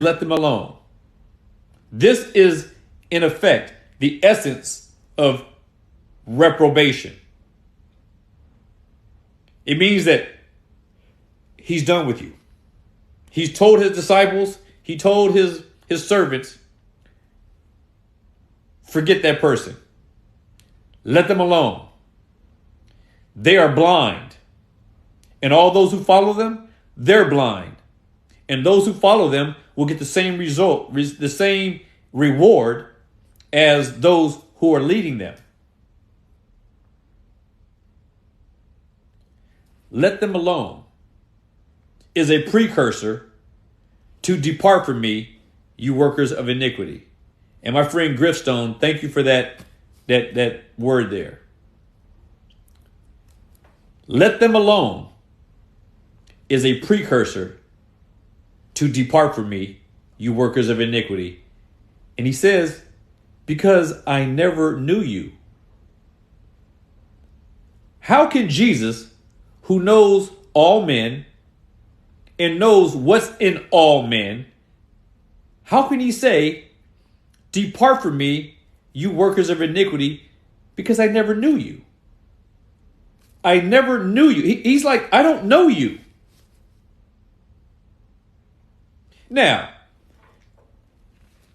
let them alone. This is, in effect, the essence of reprobation. It means that he's done with you. He's told his disciples, he told his servants, forget that person. Let them alone. They are blind. And all those who follow them, they're blind. And those who follow them will get the same result, the same reward as those who are leading them. Let them alone is a precursor to depart from me, you workers of iniquity. And my friend Griffstone, thank you for that word there. Let them alone is a precursor to depart from me, you workers of iniquity. And he says, because I never knew you. How can Jesus, who knows all men and knows what's in all men, how can he say, depart from me, you workers of iniquity, because I never knew you? I never knew you. He's like, I don't know you. Now,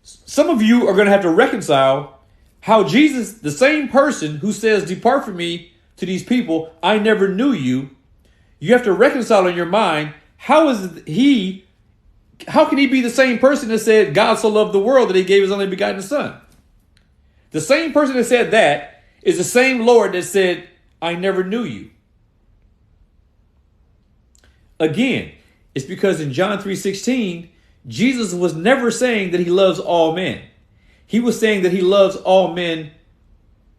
some of you are going to have to reconcile how Jesus, the same person who says, depart from me to these people, I never knew you. You have to reconcile in your mind, how can he be the same person that said, God so loved the world that he gave his only begotten son? The same person that said that is the same Lord that said, I never knew you. Again, it's because in John 3:16, Jesus was never saying that he loves all men. He was saying that he loves all men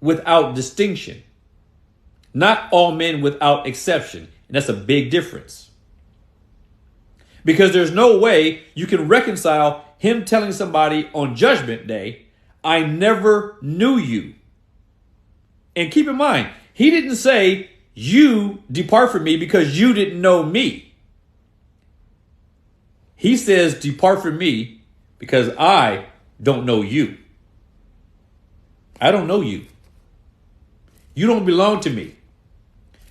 without distinction, not all men without exception. And that's a big difference. Because there's no way you can reconcile him telling somebody on Judgment Day, I never knew you. And keep in mind, he didn't say, you depart from me because you didn't know me. He says, depart from me because I don't know you. I don't know you. You don't belong to me.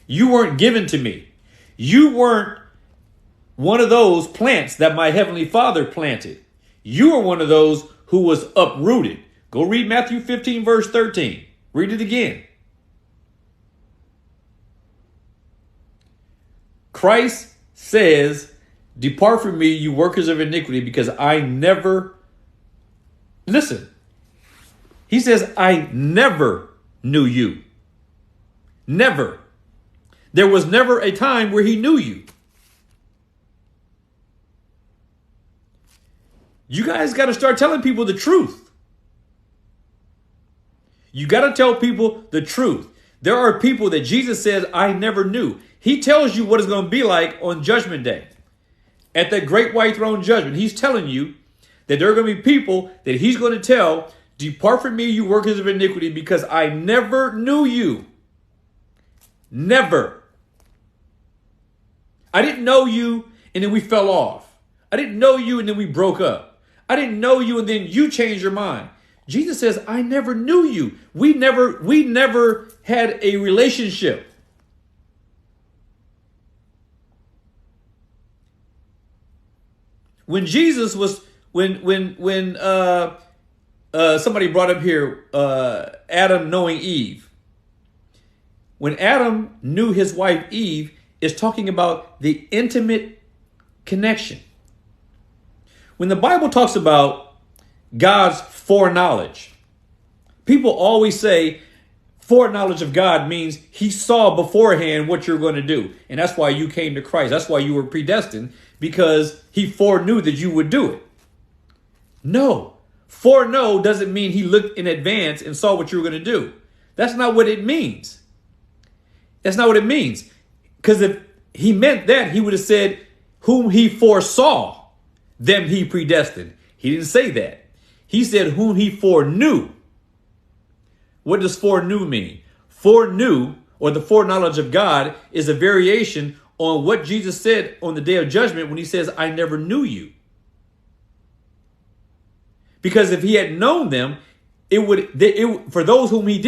You weren't given to me. You weren't one of those plants that my heavenly Father planted. You are one of those who was uprooted. Go read Matthew 15, verse 13. Read it again. Christ says, depart from me, you workers of iniquity, because I never, listen, he says, I never knew you. Never. There was never a time where he knew you. You guys got to start telling people the truth. You got to tell people the truth. There are people that Jesus says, I never knew. He tells you what it's going to be like on Judgment Day. At that great white throne judgment, he's telling you that there are going to be people that he's going to tell, depart from me, you workers of iniquity, because I never knew you. Never. I didn't know you and then we fell off. I didn't know you and then we broke up. I didn't know you and then you changed your mind. Jesus says, I never knew you. We never had a relationship. When Jesus was, when somebody brought up here, Adam knowing Eve. When Adam knew his wife Eve, is talking about the intimate connection. When the Bible talks about God's foreknowledge, people always say foreknowledge of God means he saw beforehand what you're going to do. And that's why you came to Christ. That's why you were predestined, because he foreknew that you would do it. No, foreknow doesn't mean he looked in advance and saw what you were going to do. That's not what it means. That's not what it means. Because if he meant that, he would have said, whom he foresaw, them he predestined. He didn't say that. He said, whom he foreknew. What does foreknew mean? Foreknew, or the foreknowledge of God, is a variation on what Jesus said on the day of judgment when he says, I never knew you. Because if he had known them, for those whom he did